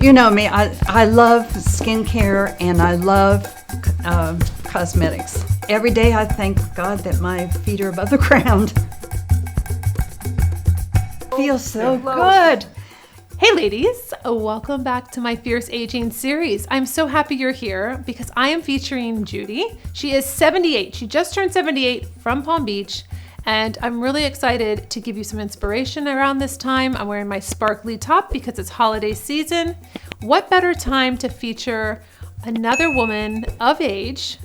You know me, I love skincare and I love cosmetics. Every day I thank God that my feet are above the ground. Feels so good. Hey ladies, welcome back to my Fierce Aging series. I'm so happy you're here because I am featuring Judy. She is 78. She just turned 78 from Palm Beach. And I'm really excited to give you some inspiration around this time. I'm wearing my sparkly top because it's holiday season. What better time to feature another woman of age,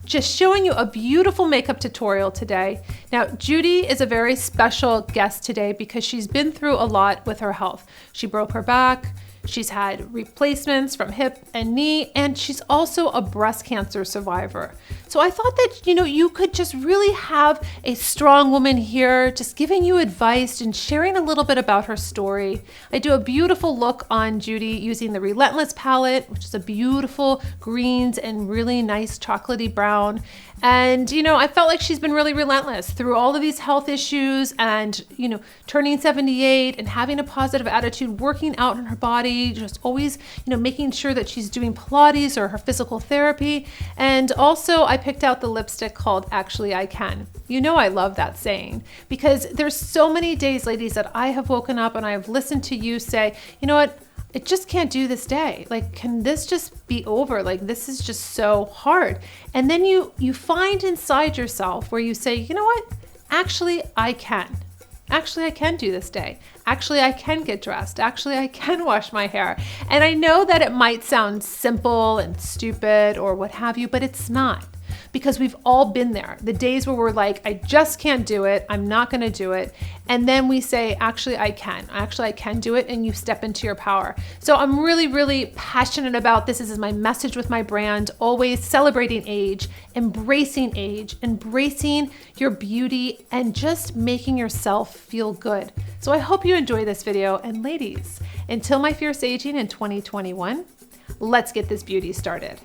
just showing you a beautiful makeup tutorial today. Now, Judy is a very special guest today because she's been through a lot with her health. She broke her back. She's had replacements from hip and knee, and she's also a breast cancer survivor. So I thought that, you could just really have a strong woman here, just giving you advice and sharing a little bit about her story. I do a beautiful look on Judy using the Relentless palette, which is a beautiful greens and really nice chocolatey brown. And, I felt like she's been really relentless through all of these health issues and, turning 78 and having a positive attitude, working out in her body, just always, making sure that she's doing Pilates or her physical therapy. And also I picked out the lipstick called Actually I Can. I love that saying because there's so many days, ladies, that I have woken up and I have listened to you say, you know what? I just can't do this day. Like, can this just be over? Like, this is just so hard. And then you find inside yourself where you say, you know what? Actually, I can. Actually, I can do this day. Actually, I can get dressed. Actually, I can wash my hair. And I know that it might sound simple and stupid or what have you, but it's not. Because we've all been there. The days where we're like, I just can't do it. I'm not going to do it. And then we say, actually, I can. Actually, I can do it. And you step into your power. So I'm really, really passionate about this. This is my message with my brand, always celebrating age, embracing your beauty, and just making yourself feel good. So I hope you enjoy this video. And ladies, until my Fierce Aging in 2021, let's get this beauty started.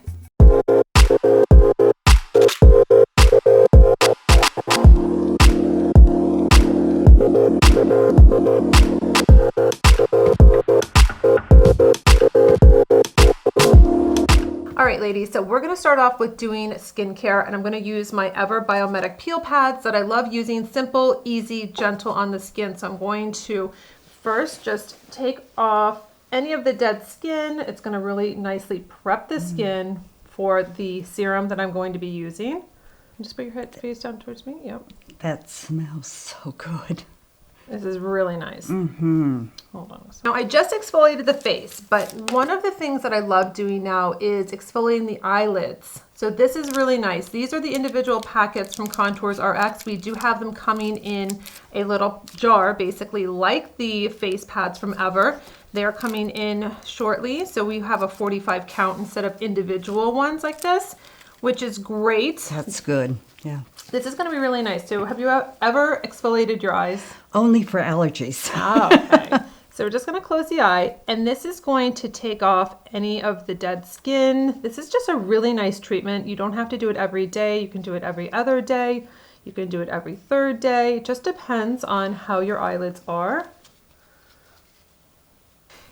All right, ladies, so we're gonna start off with doing skincare, and I'm gonna use my Ever Biomedic peel pads that I love using, simple, easy, gentle on the skin. So I'm going to first just take off any of the dead skin. It's gonna really nicely prep the skin for the serum that I'm going to be using. Just put your head face down towards me, yep. That smells so good. This is really nice. Mm-hmm. Hold on. Now I just exfoliated the face, but one of the things that I love doing now is exfoliating the eyelids. So this is really nice. These are the individual packets from Contours RX. We do have them coming in a little jar, basically like the face pads from Ever. They're coming in shortly. So we have a 45 count instead of individual ones like this, which is great. That's good, yeah. This is going to be really nice. So have you ever exfoliated your eyes? Only for allergies. Oh, okay. So we're just going to close the eye, and this is going to take off any of the dead skin. This is just a really nice treatment. You don't have to do it every day. You can do it every other day. You can do it every third day. It just depends on how your eyelids are.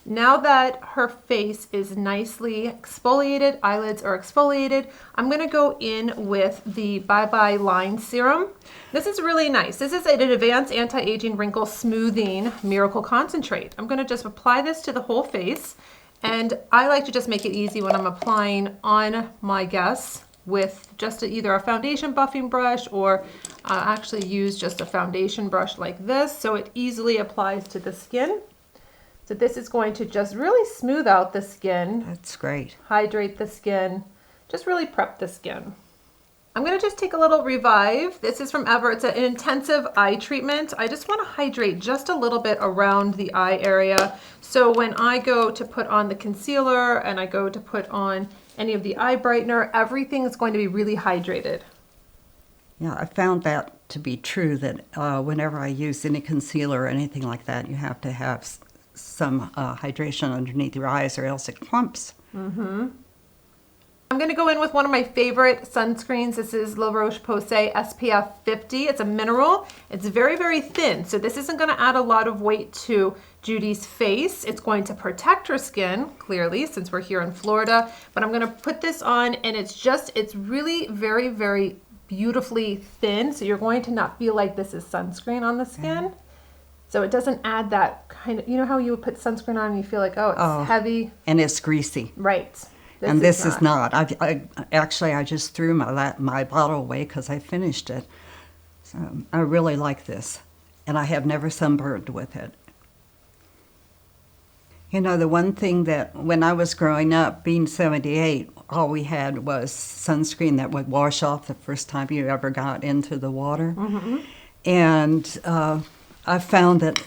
Now that her face is nicely exfoliated, eyelids are exfoliated, I'm going to go in with the Bye Line Serum. This is really nice. This is an advanced anti-aging wrinkle smoothing miracle concentrate. I'm going to just apply this to the whole face, and I like to just make it easy when I'm applying on my guests with just either a foundation buffing brush or actually use just a foundation brush like this so it easily applies to the skin. So this is going to just really smooth out the skin. That's great. Hydrate the skin, just really prep the skin. I'm gonna just take a little Revive. This is from Ever. It's an intensive eye treatment. I just wanna hydrate just a little bit around the eye area. So when I go to put on the concealer and I go to put on any of the eye brightener, everything is going to be really hydrated. Yeah, I found that to be true, that whenever I use any concealer or anything like that, you have to have some hydration underneath your eyes or else it clumps. Mm-hmm. I'm going to go in with one of my favorite sunscreens. This is La Roche-Posay SPF 50. It's a mineral. It's very, very thin. So this isn't going to add a lot of weight to Judy's face. It's going to protect her skin, clearly, since we're here in Florida. But I'm going to put this on, and it's really very, very beautifully thin. So you're going to not feel like this is sunscreen on the skin. So it doesn't add that kind of, you know how you would put sunscreen on and you feel like, oh, it's heavy. And it's greasy. Right. This is not. I just threw my bottle away because I finished it. So I really like this. And I have never sunburned with it. You know, the one thing that when I was growing up, being 78, all we had was sunscreen that would wash off the first time you ever got into the water. Mm-hmm. And I found that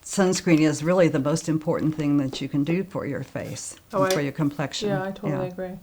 sunscreen is really the most important thing that you can do for your face and for your complexion. Yeah, I totally agree.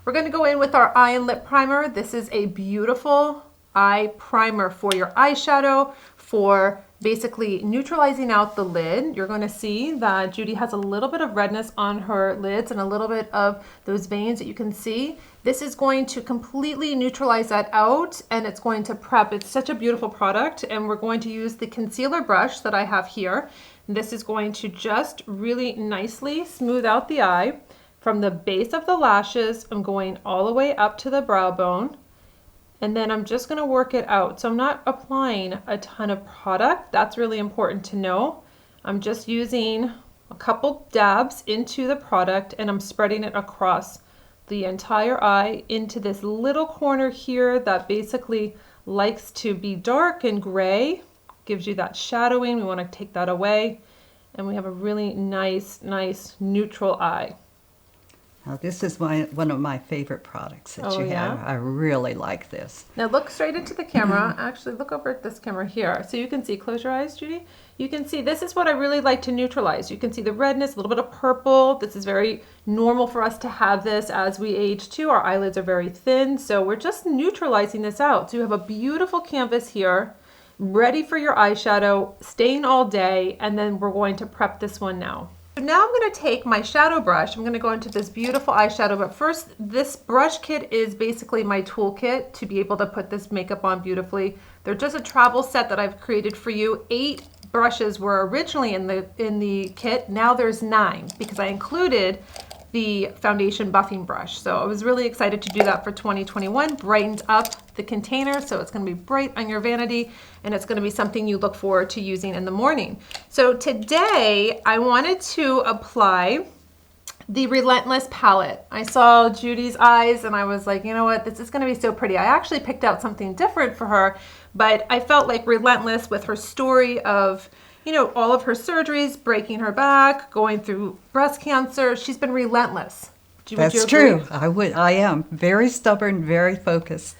We're going to go in with our eye and lip primer. This is a beautiful eye primer for your eyeshadow, for basically neutralizing out the lid. You're going to see that Judy has a little bit of redness on her lids and a little bit of those veins that you can see. This is going to completely neutralize that out, and it's going to prep. It's such a beautiful product, and we're going to use the concealer brush that I have here. This is going to just really nicely smooth out the eye from the base of the lashes. I'm going all the way up to the brow bone. And then I'm just going to work it out. So I'm not applying a ton of product. That's really important to know. I'm just using a couple dabs into the product, and I'm spreading it across the entire eye into this little corner here that basically likes to be dark and gray. Gives you that shadowing. We want to take that away. And we have a really nice neutral eye. Now, this is one of my favorite products that you have. I really like this. Now look straight into the camera. Actually, look over at this camera here. So you can see, close your eyes, Judy. You can see this is what I really like to neutralize. You can see the redness, a little bit of purple. This is very normal for us to have this as we age too. Our eyelids are very thin. So we're just neutralizing this out. So you have a beautiful canvas here, ready for your eyeshadow, staying all day. And then we're going to prep this one now. So now I'm going to take my shadow brush. I'm going to go into this beautiful eyeshadow, but first, this brush kit is basically my toolkit to be able to put this makeup on beautifully. They're just a travel set that I've created for you. 8 brushes were originally in the kit. Now there's 9 because I included the foundation buffing brush. So I was really excited to do that for 2021. Brightened up the container, so it's going to be bright on your vanity, and it's going to be something you look forward to using in the morning. So today I wanted to apply the Relentless palette. I saw Judy's eyes and I was like, you know what, this is going to be so pretty. I actually picked out something different for her, but I felt like Relentless, with her story of, you know, all of her surgeries, breaking her back, going through breast cancer. She's been relentless. That's true. I am very stubborn, very focused.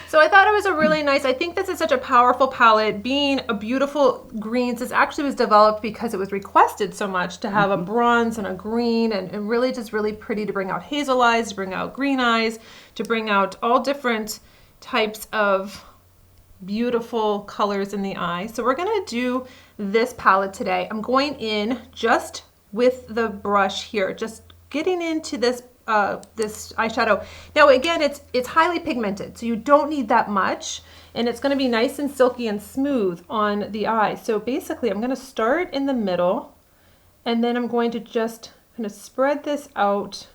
So I thought it was a really nice, I think this is such a powerful palette. Being a beautiful greens, this actually was developed because it was requested so much to have a bronze and a green, and really just really pretty to bring out hazel eyes, to bring out green eyes, to bring out all different types of beautiful colors in the eye. So we're going to do this palette today. I'm going in just with the brush here, just getting into this this eyeshadow. Now again, it's highly pigmented, so you don't need that much, and it's going to be nice and silky and smooth on the eye. So basically I'm going to start in the middle, and then I'm going to just kind of spread this out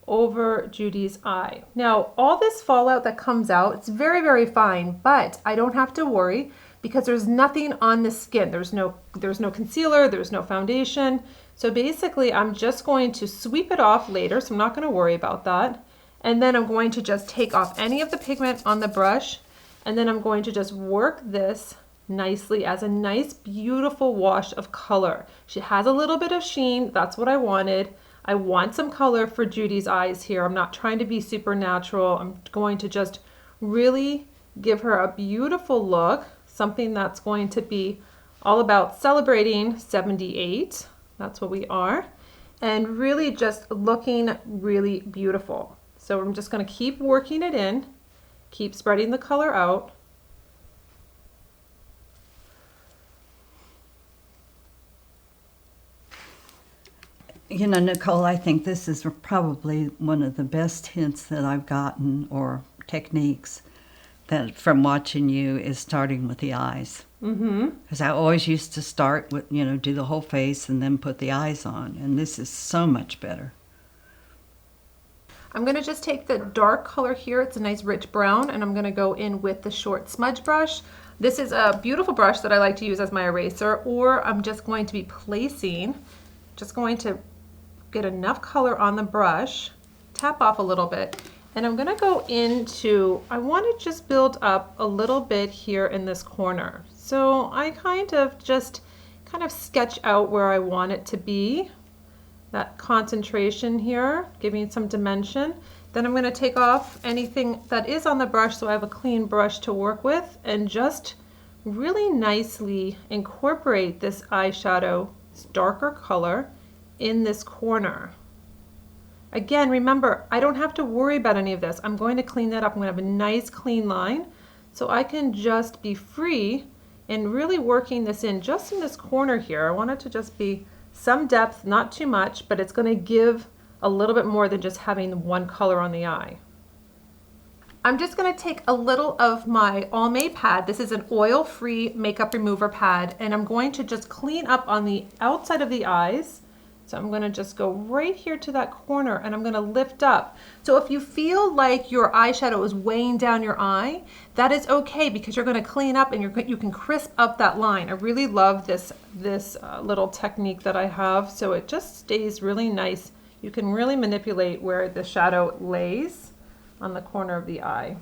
over Judy's eye. Now all this fallout that comes out, it's very, very fine, but I don't have to worry because there's nothing on the skin. There's no concealer, there's no foundation. So basically I'm just going to sweep it off later, so I'm not going to worry about that. And then I'm going to just take off any of the pigment on the brush, and then I'm going to just work this nicely as a nice, beautiful wash of color. She has a little bit of sheen, that's what I wanted. I want some color for Judy's eyes here. I'm not trying to be super natural. I'm going to just really give her a beautiful look, something that's going to be all about celebrating 78. That's what we are. And really just looking really beautiful. So I'm just going to keep working it in, keep spreading the color out. You know, Nicole, I think this is probably one of the best hints that I've gotten, or techniques that from watching you, is starting with the eyes. Because I always used to start with, do the whole face and then put the eyes on. And this is so much better. I'm going to just take the dark color here. It's a nice rich brown, and I'm going to go in with the short smudge brush. This is a beautiful brush that I like to use as my eraser, or I'm just going to be placing, just going to get enough color on the brush, tap off a little bit, and I'm going to go into, I want to just build up a little bit here in this corner. So I kind of sketch out where I want it to be. That concentration here, giving some dimension. Then I'm going to take off anything that is on the brush so I have a clean brush to work with, and just really nicely incorporate this eyeshadow, this darker color, in this corner. Again, remember, I don't have to worry about any of this. I'm going to clean that up. I'm going to have a nice clean line so I can just be free and really working this in just in this corner here. I want it to just be some depth, not too much, but it's going to give a little bit more than just having one color on the eye. I'm just going to take a little of my Almay pad. This is an oil-free makeup remover pad, and I'm going to just clean up on the outside of the eyes. So I'm going to just go right here to that corner, and I'm going to lift up. So if you feel like your eyeshadow is weighing down your eye, that is okay, because you're going to clean up and you can crisp up that line. I really love this little technique that I have, so it just stays really nice. You can really manipulate where the shadow lays on the corner of the eye.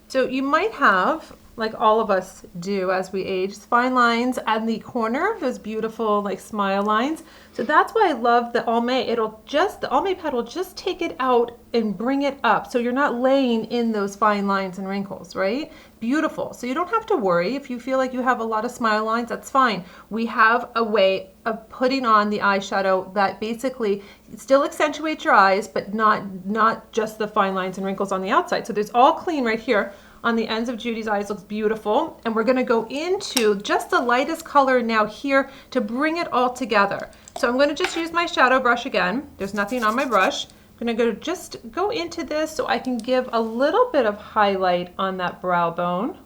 So you might have, like all of us do as we age, fine lines at the corner, those beautiful like smile lines. So that's why I love the Almay. The Almay pad will just take it out and bring it up. So you're not laying in those fine lines and wrinkles, right? Beautiful. So you don't have to worry. If you feel like you have a lot of smile lines, that's fine. We have a way of putting on the eyeshadow that basically still accentuates your eyes, but not just the fine lines and wrinkles on the outside. So there's all clean right here. On the ends of Judy's eyes, looks beautiful. And we're gonna go into just the lightest color now here to bring it all together. So I'm gonna just use my shadow brush again. There's nothing on my brush. I'm gonna just go into this so I can give a little bit of highlight on that brow bone.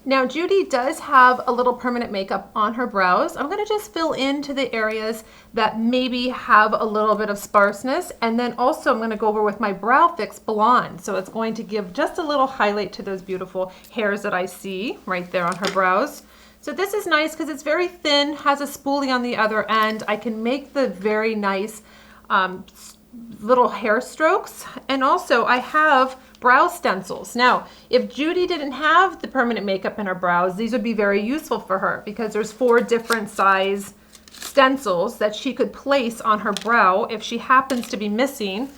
Now Judy does have a little permanent makeup on her brows. I'm gonna just fill into the areas that maybe have a little bit of sparseness, and then also I'm gonna go over with my Brow Fix Blonde. So it's going to give just a little highlight to those beautiful hairs that I see right there on her brows. So this is nice because it's very thin, has a spoolie on the other end. I can make the very nice little hair strokes, and also I have brow stencils. Now, if Judy didn't have the permanent makeup in her brows, these would be very useful for her because there's 4 different size stencils that she could place on her brow if she happens to be missing.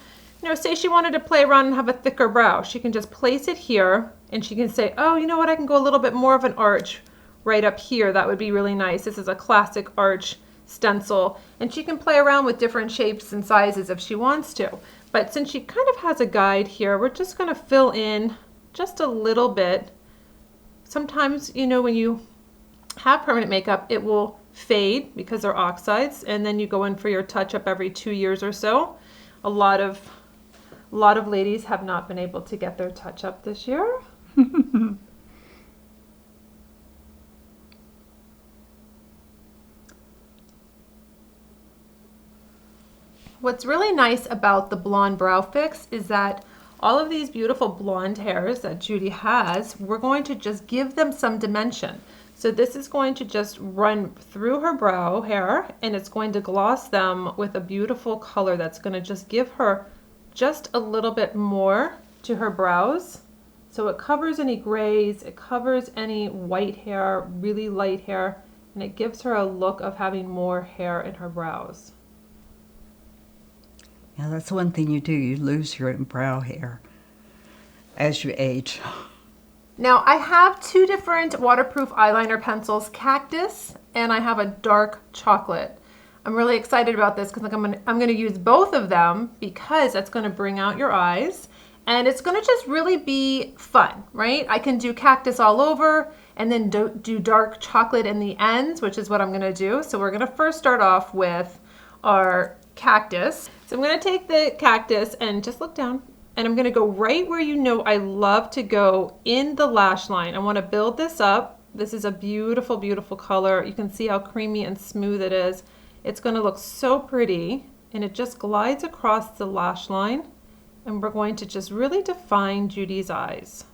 Say she wanted to play around and have a thicker brow. She can just place it here and she can say, oh, you know what, I can go a little bit more of an arch right up here. That would be really nice. This is a classic arch stencil, and she can play around with different shapes and sizes if she wants to. But since she kind of has a guide here, we're just going to fill in just a little bit. Sometimes, when you have permanent makeup, it will fade because they're oxides, and then you go in for your touch-up every 2 years or so. A lot of ladies have not been able to get their touch-up this year. What's really nice about the Blonde Brow Fix is that all of these beautiful blonde hairs that Judy has, we're going to just give them some dimension. So this is going to just run through her brow hair, and it's going to gloss them with a beautiful color that's going to just give her just a little bit more to her brows. So it covers any grays, it covers any white hair, really light hair, and it gives her a look of having more hair in her brows. Yeah, that's one thing you do. You lose your brow hair as you age. Now I have 2 different waterproof eyeliner pencils, Cactus, and I have a dark chocolate. I'm really excited about this because I'm going to use both of them because that's going to bring out your eyes, and it's going to just really be fun, right? I can do Cactus all over, and then do dark chocolate in the ends, which is what I'm gonna do. So we're gonna first start off with our cactus. So I'm gonna take the cactus and just look down, and I'm gonna go right where you know I love to go in the lash line. I wanna build this up. This is a beautiful, beautiful color. You can see how creamy and smooth it is. It's gonna look so pretty, and it just glides across the lash line, and we're going to just really define Judy's eyes.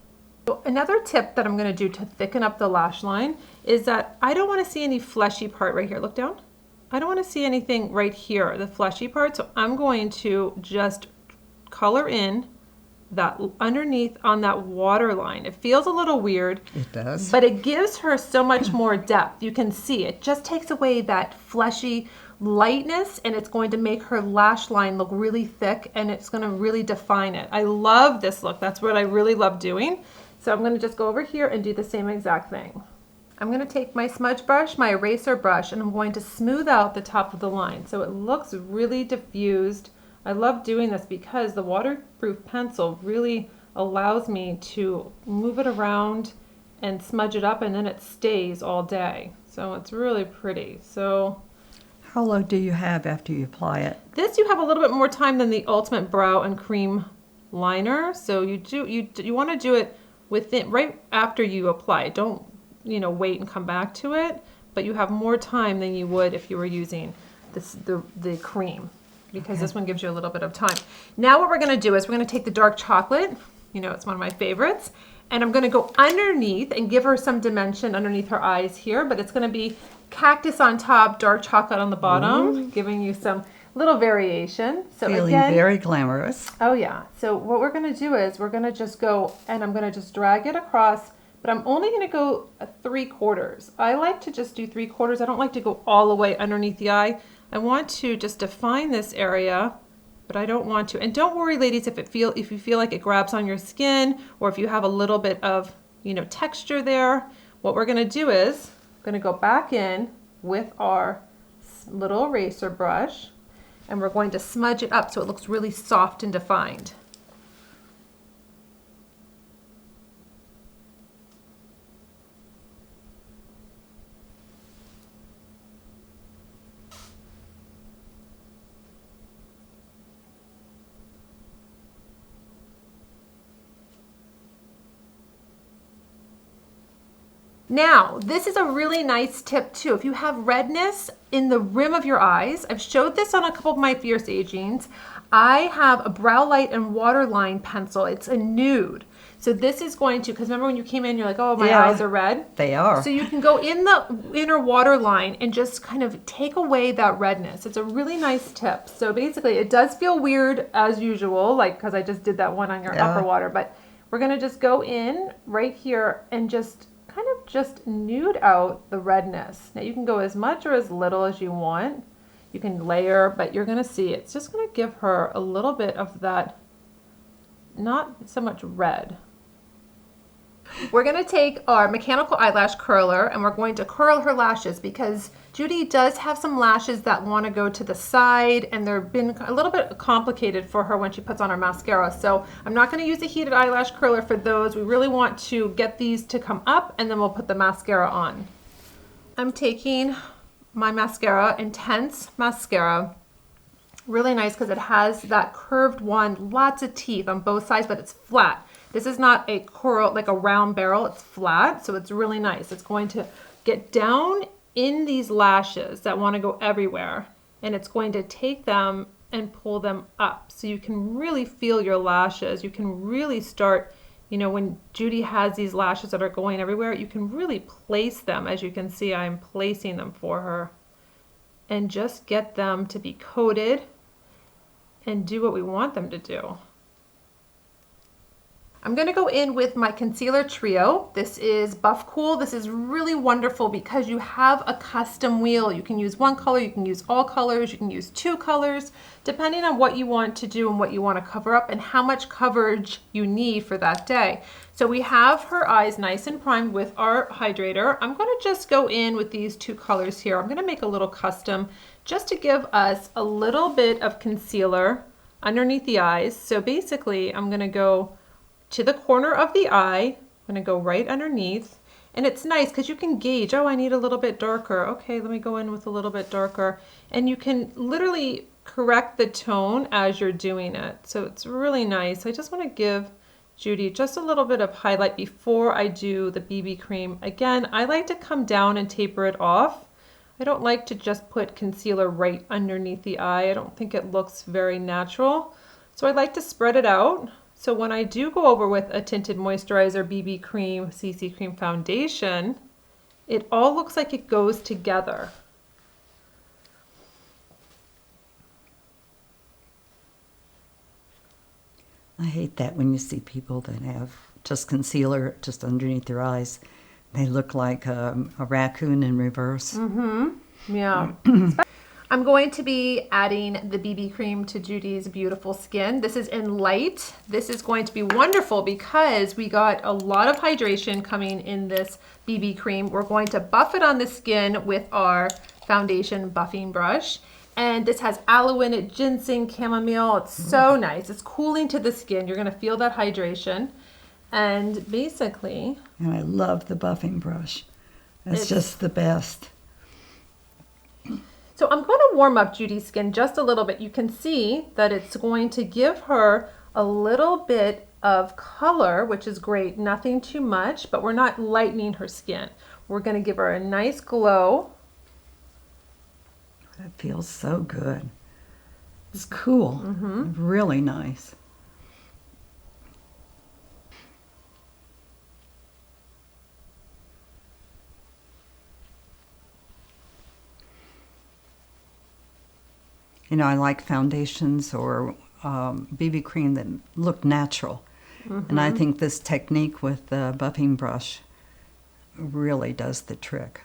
So another tip that I'm gonna do to thicken up the lash line is that I don't wanna see any fleshy part right here. Look down. I don't wanna see anything right here, the fleshy part, so I'm going to just color in that underneath on that waterline. It feels a little weird. It does. But it gives her so much more depth. You can see it just takes away that fleshy lightness, and it's going to make her lash line look really thick, and it's going to really define it. I love this look. That's what I really love doing. So I'm going to just go over here and do the same exact thing. I'm going to take my smudge brush, my eraser brush, and I'm going to smooth out the top of the line so it looks really diffused. I love doing this because the waterproof pencil really allows me to move it around and smudge it up, and then it stays all day. So it's really pretty. So How long do you have after you apply it? this you have a little bit more time than the Ultimate Brow and Cream Liner. So you want to do it within right after you apply it. Don't wait and come back to it, but you have more time than you would if you were using the cream, because this one gives you a little bit of time. Now what we're going to do is we're going to take the dark chocolate, it's one of my favorites, and I'm going to go underneath and give her some dimension underneath her eyes here, but it's going to be cactus on top, dark chocolate on the bottom, giving you some little variation. So Feeling again, very glamorous. oh yeah. So what we're going to do is we're going to just go, and I'm going to just drag it across, but I'm only going to go 3/4. I like to just do 3/4. I don't like to go all the way underneath the eye. I want to just define this area, but I don't want to. And don't worry, ladies, if you feel like it grabs on your skin, or if you have a little bit of, texture there. What we're going to do is we're going to go back in with our little eraser brush, and we're going to smudge it up so it looks really soft and defined. Now, this is a really nice tip too. If you have redness in the rim of your eyes, I've showed this on a couple of my Fierce Agings. I have a Brow Light and Waterline pencil. It's a nude. So this is going to, because remember when you came in, you're like, oh, my eyes are red? They are. So you can go in the inner waterline and just kind of take away that redness. It's a really nice tip. So basically, it does feel weird as usual, like because I just did that one on your upper water, but we're going to just go in right here and just kind of just nude out the redness. Now you can go as much or as little as you want. You can layer, but you're going to see it's just going to give her a little bit of that, not so much red. We're going to take our mechanical eyelash curler and we're going to curl her lashes, because Judy does have some lashes that want to go to the side, and they've been a little bit complicated for her when she puts on her mascara. So I'm not going to use a heated eyelash curler for those. We really want to get these to come up, and then we'll put the mascara on. I'm taking my mascara, Intense Mascara. Really nice because it has that curved one, lots of teeth on both sides, but it's flat. This is not a curl, like a round barrel, it's flat, so it's really nice. It's going to get down in these lashes that want to go everywhere, and it's going to take them and pull them up. So you can really feel your lashes. You can really start, when Judy has these lashes that are going everywhere, you can really place them. As you can see, I'm placing them for her, and just get them to be coated and do what we want them to do. I'm going to go in with my concealer trio. This is Buff Cool. This is really wonderful because you have a custom wheel. You can use one color, you can use all colors, you can use 2 colors, depending on what you want to do and what you want to cover up and how much coverage you need for that day. So we have her eyes nice and primed with our hydrator. I'm going to just go in with these 2 colors here. I'm going to make a little custom just to give us a little bit of concealer underneath the eyes. So basically, I'm going to go to the corner of the eye. I'm going to go right underneath, And it's nice because you can gauge, oh, I need a little bit darker. Okay, let me go in with a little bit darker. And you can literally correct the tone as you're doing it. So it's really nice. I just want to give Judy just a little bit of highlight before I do the BB cream. Again, I like to come down and taper it off. I don't like to just put concealer right underneath the eye. I don't think it looks very natural. So I like to spread it out. So when I do go over with a tinted moisturizer, BB cream, CC cream foundation, it all looks like it goes together. I hate that when you see people that have just concealer just underneath their eyes. They look like a raccoon in reverse. Yeah. I'm going to be adding the BB cream to Judy's beautiful skin. This is in light. This is going to be wonderful because we got a lot of hydration coming in this BB cream. We're going to buff it on the skin with our foundation buffing brush. And this has aloe in it, ginseng, chamomile. It's so nice. It's cooling to the skin. You're going to feel that hydration. And basically... And I love the buffing brush. It's just the best. So I'm going to warm up Judy's skin just a little bit. You can see that it's going to give her a little bit of color, which is great. Nothing too much, but we're not lightening her skin. We're going to give her a nice glow. That feels so good. It's cool. Really nice. You know, I like foundations or BB cream that look natural. And I think this technique with the buffing brush really does the trick.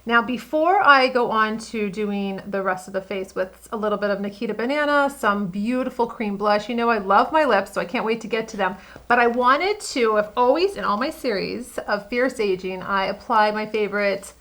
Now, before I go on to doing the rest of the face with a little bit of Nikita Banana, some beautiful cream blush, you know I love my lips, so I can't wait to get to them. But I wanted to, I've always, in all my series of Fierce Aging, I apply my favorite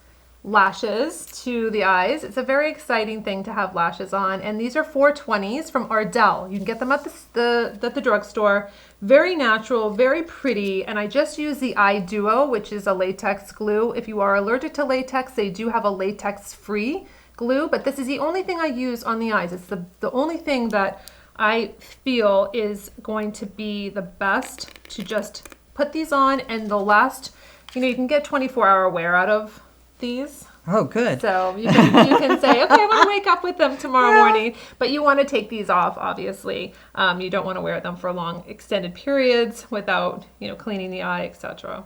lashes to the eyes. It's a very exciting thing to have lashes on, and these are 420s from Ardell. You can get them at the drugstore. Very natural, very pretty, and I just use the Eye Duo, which is a latex glue. If you are allergic to latex, they do have a latex-free glue, but this is the only thing I use on the eyes. It's the only thing that I feel is going to be the best to just put these on, and they'll last, you know, you can get 24-hour wear out of these. Oh, good. So you can say, okay, I want to wake up with them tomorrow morning, but you want to take these off, obviously. You don't want to wear them for long extended periods without, you know, cleaning the eye, etc.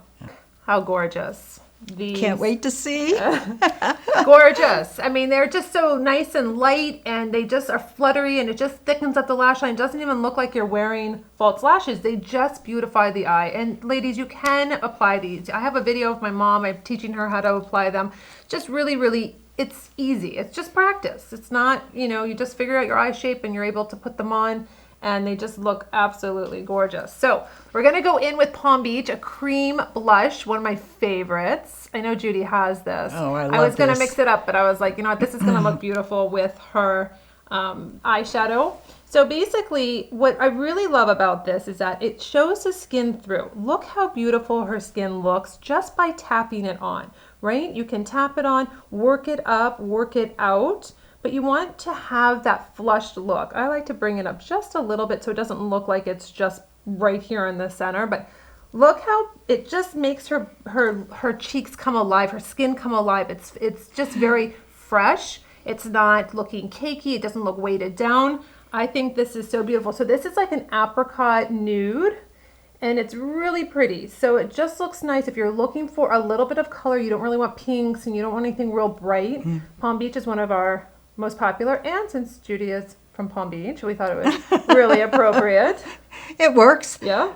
How gorgeous. These. Can't wait to see. Gorgeous. I mean, they're just so nice and light, and they just are fluttery, and it just thickens up the lash line. It doesn't even look like you're wearing false lashes. They just beautify the eye. And ladies, you can apply these. I have a video of my mom. I'm teaching her how to apply them. Just really, really, it's easy. It's just practice. It's not, you know, you just figure out your eye shape and you're able to put them on, and they just look absolutely gorgeous. So we're gonna go in with Palm Beach, a cream blush, one of my favorites. I know Judy has this. Oh, I love I was gonna this. mix it up, but I was like, you know what, this is gonna look beautiful with her eyeshadow. So basically, what I really love about this is that it shows the skin through. Look how beautiful her skin looks just by tapping it on, right? You can tap it on, work it up, work it out, but you want to have that flushed look. I like to bring it up just a little bit so it doesn't look like it's just right here in the center, but look how it just makes her cheeks come alive, her skin come alive. It's just very fresh. It's not looking cakey. It doesn't look weighted down. I think this is so beautiful. So this is like an apricot nude, and it's really pretty. So it just looks nice. If you're looking for a little bit of color, you don't really want pinks and you don't want anything real bright. Palm Beach is one of our most popular, and since Judy is from Palm Beach, we thought it was really appropriate. It works. Yeah.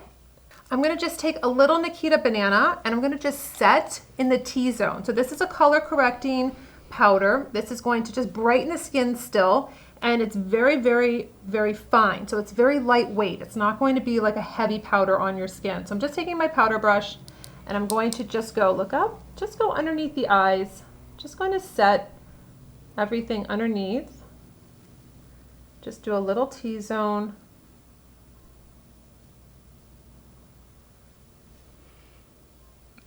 I'm going to just take a little Nikita Banana, and I'm going to just set in the T-zone. So this is a color correcting powder. This is going to just brighten the skin still, and it's very, very, very fine. So it's very lightweight. It's not going to be like a heavy powder on your skin. So I'm just taking my powder brush, and I'm going to just go, look up, just go underneath the eyes. Just going to set everything underneath. Just do a little T-zone.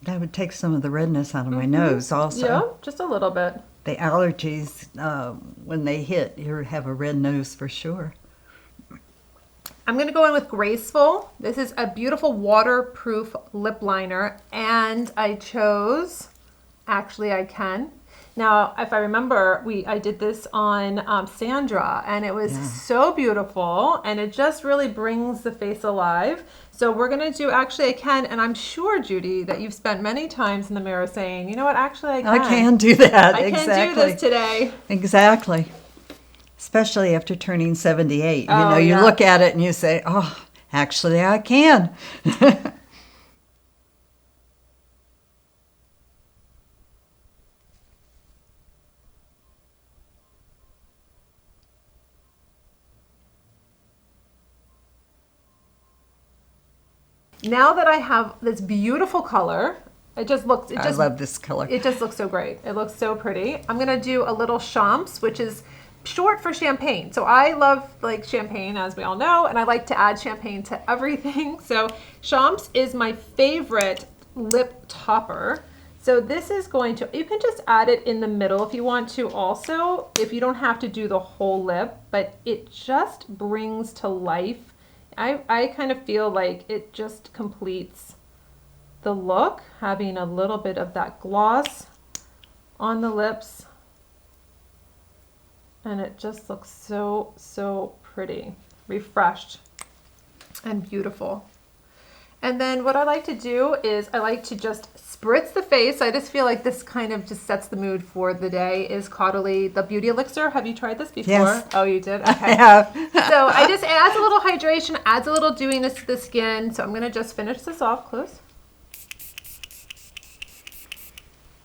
that would take some of the redness out of my nose also. Yeah, just a little bit. The allergies, when they hit, you have a red nose for sure. I'm going to go in with Graceful. This is a beautiful waterproof lip liner, and I chose Actually I Can. Now, if I remember, I did this on Sandra, and it was so beautiful, and it just really brings the face alive. So we're going to do Actually I Can, and I'm sure, Judy, that you've spent many times in the mirror saying, you know what, actually I can. I can do that. I can do this today. Exactly. Especially after turning 78. Oh, you yeah. look at it and you say, oh, actually I can. Now that I have this beautiful color, I love this color. It just looks so great. It looks so pretty. I'm going to do a little Champs, which is short for champagne. So I love like champagne, as we all know, and I like to add champagne to everything. So Champs is my favorite lip topper. So this is going to, you can just add it in the middle if you want to also, if you don't have to do the whole lip, but it just brings to life. I kind of feel like it just completes the look, having a little bit of that gloss on the lips. And it just looks so, so pretty, refreshed and beautiful. And then what I like to do is I like to just spritz the face. I just feel like this kind of just sets the mood for the day, is Caudalie, the Beauty Elixir. Have you tried this before? Yes. Oh, you did? Okay. I have. So I just, it adds a little hydration, adds a little dewiness to the skin. So I'm going to just finish this off close.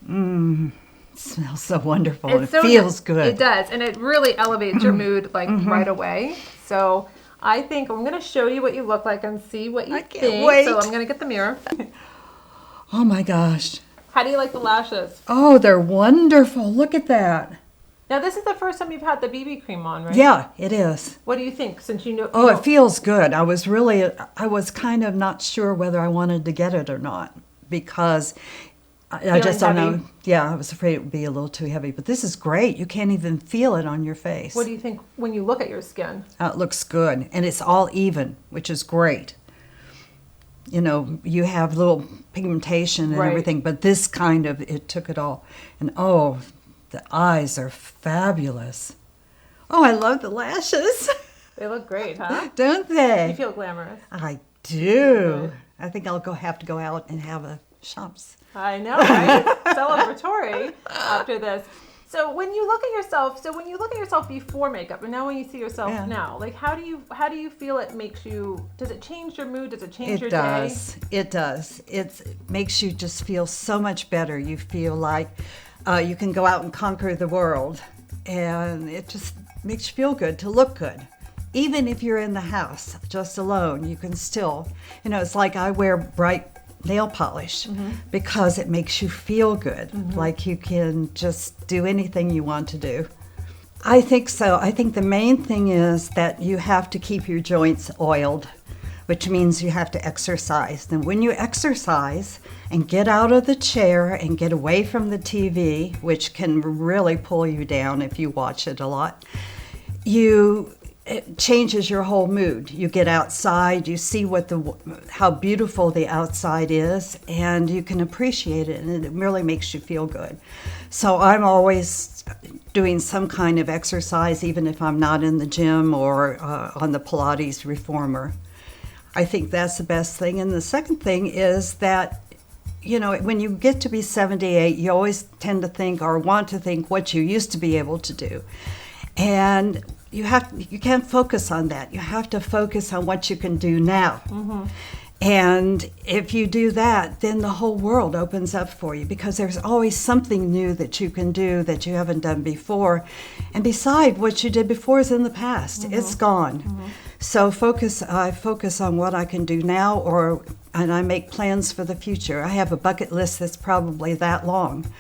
It smells so wonderful. It so feels good. It does. And it really elevates your mood like right away. So I think I'm going to show you what you look like and see what you think. Can't wait. So I'm going to get the mirror. Oh my gosh. How do you like the lashes? Oh, they're wonderful. Look at that. Now, this is the first time you've had the BB cream on, right? Yeah, it is. What do you think, since you know? Oh, it feels good. I was kind of not sure whether I wanted to get it or not, because I just don't know. Yeah, I was afraid it would be a little too heavy, but this is great. You can't even feel it on your face. What do you think when you look at your skin? It looks good, and it's all even, which is great. You have little pigmentation and everything, but this kind of, it took it all. And oh, the eyes are fabulous. Oh, I love the lashes. They look great, huh? Don't they? You feel glamorous. I do. I think I'll have to go out and have a shops. I know, right? Celebratory after this. So when you look at yourself, before makeup, and now when you see yourself now, like how do you feel it makes you? Does it change your mood? Does it change your day? It does. It makes you just feel so much better. You feel like you can go out and conquer the world, and it just makes you feel good to look good. Even if you're in the house just alone, you can still, it's like I wear bright nail polish because it makes you feel good, like you can just do anything you want to do. I think so. I think the main thing is that you have to keep your joints oiled, which means you have to exercise. And when you exercise and get out of the chair and get away from the TV, which can really pull you down if you watch it a lot, it changes your whole mood. You get outside, you see how beautiful the outside is, and you can appreciate it, and it really makes you feel good. So I'm always doing some kind of exercise, even if I'm not in the gym or on the Pilates reformer. I think that's the best thing. And the second thing is that, when you get to be 78, you always tend to think or want to think what you used to be able to do. And you can't focus on that. You have to focus on what you can do now. And if you do that, then the whole world opens up for you, because there's always something new that you can do that you haven't done before. And besides, what you did before is in the past. It's gone. So I focus on what I can do now, and I make plans for the future. I have a bucket list that's probably that long,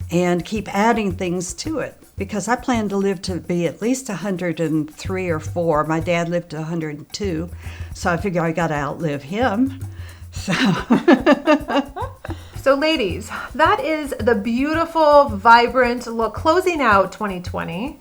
and keep adding things to it, because I plan to live to be at least 103 or 4. My dad lived to 102, so I figure I got to outlive him. So So ladies, that is the beautiful, vibrant look closing out 2020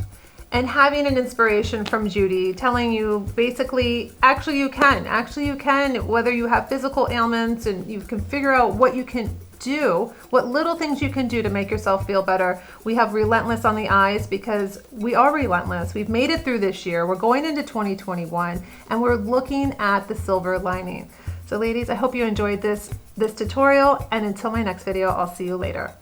and having an inspiration from Judy telling you basically, actually you can, whether you have physical ailments and you can figure out what you can do, what little things you can do to make yourself feel better. We have Relentless on the eyes because we are relentless. We've made it through this year. We're going into 2021 and we're looking at the silver lining. So ladies, I hope you enjoyed this tutorial, and until my next video, I'll see you later.